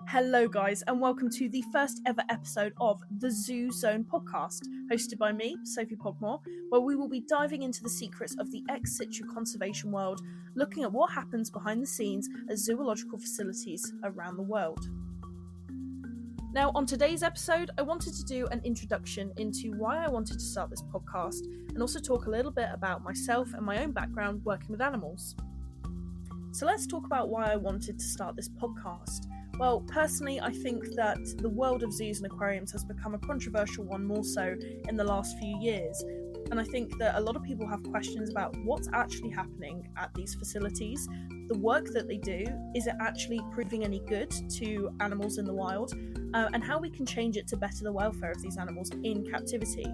Hello guys, and welcome to the first ever episode of the Zoo Zone podcast, hosted by me, Sophie Pogmore, where we will be diving into the secrets of the ex-situ conservation world, looking at what happens behind the scenes at zoological facilities around the world. Now, on today's episode, I wanted to do an introduction into why I wanted to start this podcast, and also talk a little bit about myself and my own background working with animals. So let's talk about why I wanted to start this podcast. Well, personally, I think that the world of zoos and aquariums has become a controversial one more so in the last few years. And I think that a lot of people have questions about what's actually happening at these facilities, the work that they do, is it actually proving any good to animals in the wild, and how we can change it to better the welfare of these animals in captivity.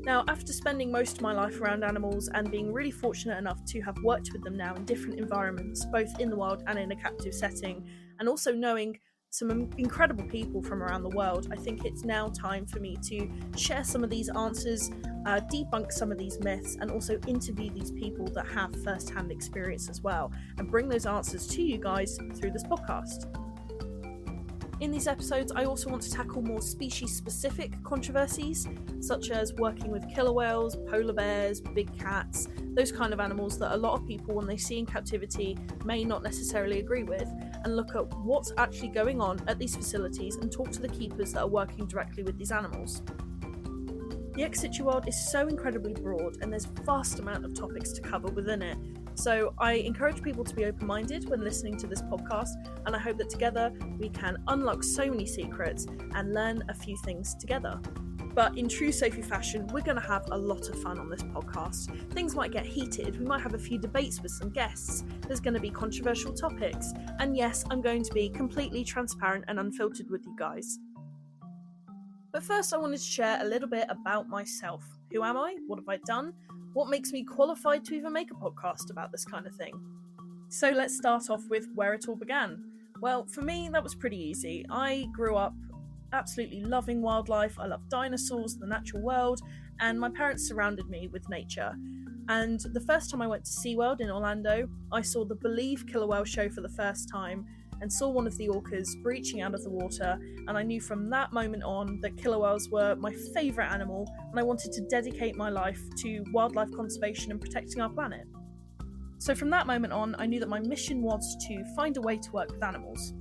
Now, after spending most of my life around animals and being really fortunate enough to have worked with them now in different environments, both in the wild and in a captive setting, and also knowing some incredible people from around the world, I think it's now time for me to share some of these answers, debunk some of these myths, and also interview these people that have first-hand experience as well, and bring those answers to you guys through this podcast. In these episodes, I also want to tackle more species-specific controversies, such as working with killer whales, polar bears, big cats, those kind of animals that a lot of people, when they see in captivity, may not necessarily agree with, and look at what's actually going on at these facilities and talk to the keepers that are working directly with these animals. The ex-situ world is so incredibly broad, and there's a vast amount of topics to cover within it. So I encourage people to be open-minded when listening to this podcast, and I hope that together we can unlock so many secrets and learn a few things together. But in true Sophie fashion, we're going to have a lot of fun on this podcast. Things might get heated, we might have a few debates with some guests, there's going to be controversial topics, and yes, I'm going to be completely transparent and unfiltered with you guys. But first I wanted to share a little bit about myself. Who am I? What have I done? What makes me qualified to even make a podcast about this kind of thing? So let's start off with where it all began. Well, for me, that was pretty easy. I grew up absolutely loving wildlife. I love dinosaurs, the natural world, and my parents surrounded me with nature. And the first time I went to SeaWorld in Orlando, I saw the Believe killer whale show for the first time, and saw one of the orcas breaching out of the water, and I knew from that moment on that killer whales were my favourite animal, and I wanted to dedicate my life to wildlife conservation and protecting our planet. So from that moment on, I knew that my mission was to find a way to work with animals.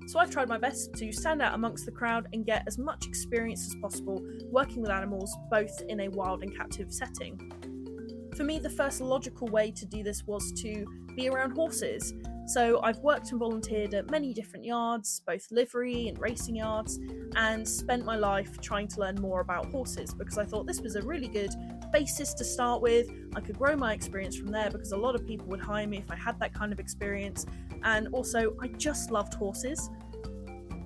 So I tried my best to stand out amongst the crowd and get as much experience as possible working with animals, both in a wild and captive setting. For me, the first logical way to do this was to be around horses. So I've worked and volunteered at many different yards, both livery and racing yards, and spent my life trying to learn more about horses because I thought this was a really good basis to start with. I could grow my experience from there because a lot of people would hire me if I had that kind of experience, and also I just loved horses.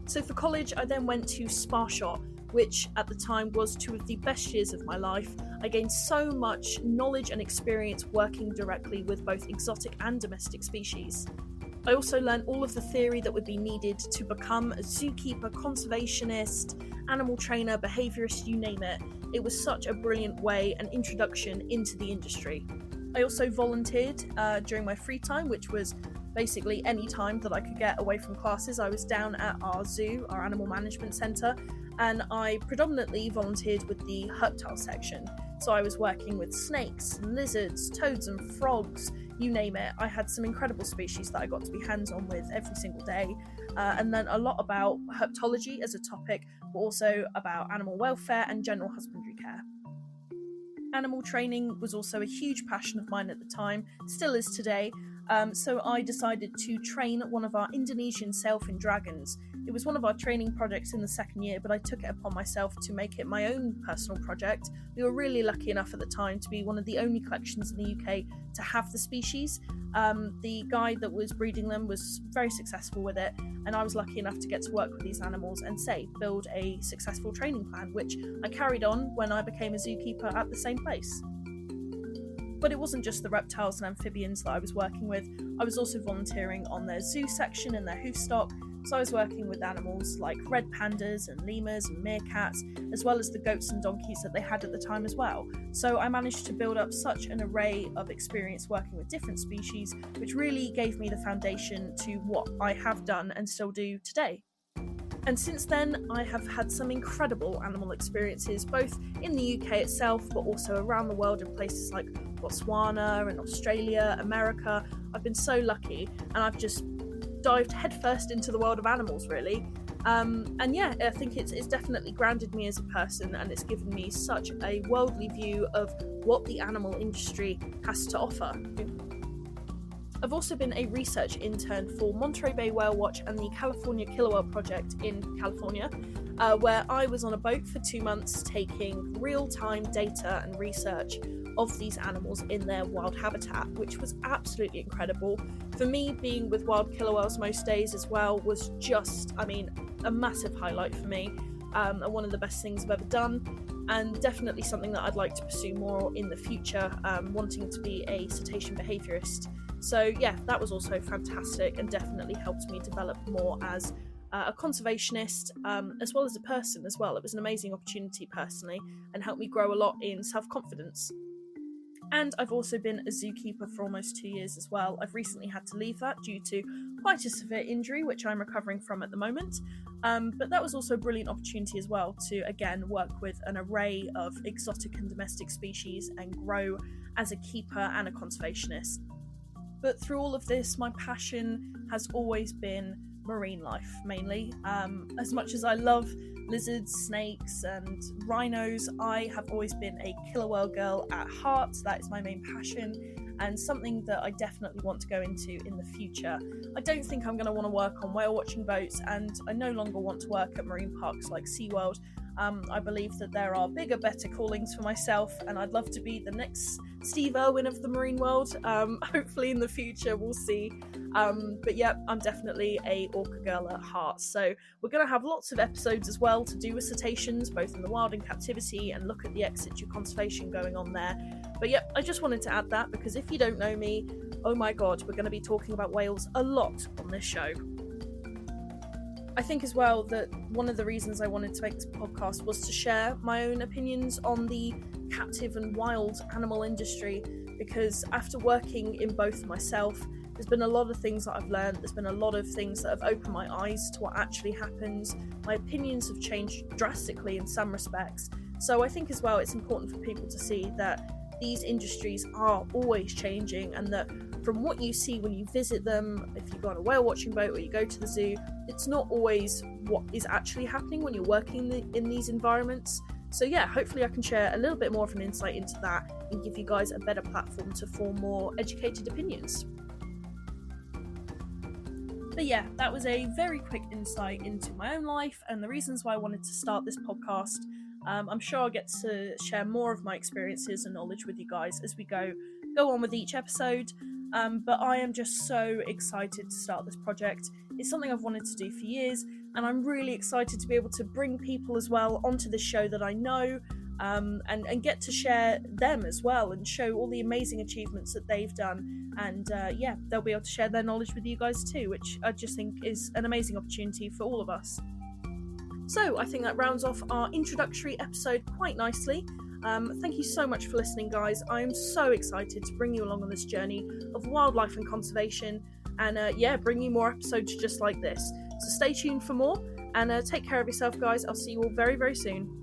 So for college, I then went to Spa-Shot, which at the time was 2 of the best years of my life. I gained so much knowledge and experience working directly with both exotic and domestic species. I also learned all of the theory that would be needed to become a zookeeper, conservationist, animal trainer, behaviourist, you name it. It was such a brilliant way and introduction into the industry. I also volunteered during my free time, which was basically any time that I could get away from classes. I was down at our zoo, our animal management centre, and I predominantly volunteered with the reptile section. So I was working with snakes, lizards, toads and frogs, you name it. I had some incredible species that I got to be hands-on with every single day, and then a lot about herpetology as a topic, but also about animal welfare and general husbandry care. Animal training was also a huge passion of mine at the time, still is today, so I decided to train one of our Indonesian sailfin dragons. It was one of our training projects in the second year, but I took it upon myself to make it my own personal project. We were really lucky enough at the time to be one of the only collections in the UK to have the species. The guy that was breeding them was very successful with it, and I was lucky enough to get to work with these animals and build a successful training plan, which I carried on when I became a zookeeper at the same place. But it wasn't just the reptiles and amphibians that I was working with. I was also volunteering on their zoo section and their hoof stock, So I was working with animals like red pandas and lemurs and meerkats, as well as the goats and donkeys that they had at the time as well. So I managed to build up such an array of experience working with different species, which really gave me the foundation to what I have done and still do today. And since then, I have had some incredible animal experiences, both in the UK itself, but also around the world in places like Botswana and Australia, America. I've been so lucky, and I've just dived headfirst into the world of animals, really. And yeah, I think it's definitely grounded me as a person, and it's given me such a worldly view of what the animal industry has to offer. I've also been a research intern for Monterey Bay Whale Watch and the California Killer Whale Project in California, where I was on a boat for 2 months taking real-time data and research of these animals in their wild habitat, which was absolutely incredible. For me, being with wild killer whales most days as well was just, a massive highlight for me, and one of the best things I've ever done, and definitely something that I'd like to pursue more in the future, wanting to be a cetacean behaviourist. So yeah, that was also fantastic and definitely helped me develop more as a conservationist, as well as a person as well. It was an amazing opportunity personally and helped me grow a lot in self-confidence. And I've also been a zookeeper for almost 2 years as well. I've recently had to leave that due to quite a severe injury, which I'm recovering from at the moment. But that was also a brilliant opportunity as well to, again, work with an array of exotic and domestic species and grow as a keeper and a conservationist. But through all of this, my passion has always been marine life, mainly. As much as I love lizards, snakes, and rhinos, I have always been a killer whale girl at heart. That is my main passion, and something that I definitely want to go into in the future. I don't think I'm going to want to work on whale watching boats, and I no longer want to work at marine parks like SeaWorld. I believe that there are bigger, better callings for myself, and I'd love to be the next Steve Irwin of the marine world. Hopefully in the future, we'll see. But yeah, I'm definitely a orca girl at heart. So we're going to have lots of episodes as well to do with cetaceans, both in the wild and captivity, and look at the ex-situ conservation going on there. But yeah, I just wanted to add that because if you don't know me, oh my god, we're going to be talking about whales a lot on this show. I think as well that one of the reasons I wanted to make this podcast was to share my own opinions on the captive and wild animal industry, because after working in both myself, there's been a lot of things that I've learned, there's been a lot of things that have opened my eyes to what actually happens. My opinions have changed drastically in some respects. So I think as well it's important for people to see that these industries are always changing, and that from what you see when you visit them, if you go on a whale watching boat or you go to the zoo, it's not always what is actually happening when you're working in these environments. So yeah, hopefully I can share a little bit more of an insight into that and give you guys a better platform to form more educated opinions. But yeah, that was a very quick insight into my own life and the reasons why I wanted to start this podcast. I'm sure I'll get to share more of my experiences and knowledge with you guys as we go on with each episode. But I am just so excited to start this project. It's something I've wanted to do for years, and I'm really excited to be able to bring people as well onto this show that I know, and get to share them as well and show all the amazing achievements that they've done. And yeah, they'll be able to share their knowledge with you guys too, which I just think is an amazing opportunity for all of us. So I think that rounds off our introductory episode quite nicely. Thank you so much for listening, guys. I am so excited to bring you along on this journey of wildlife and conservation, and bring you more episodes just like this. So stay tuned for more, and take care of yourself, guys. I'll see you all very, very soon.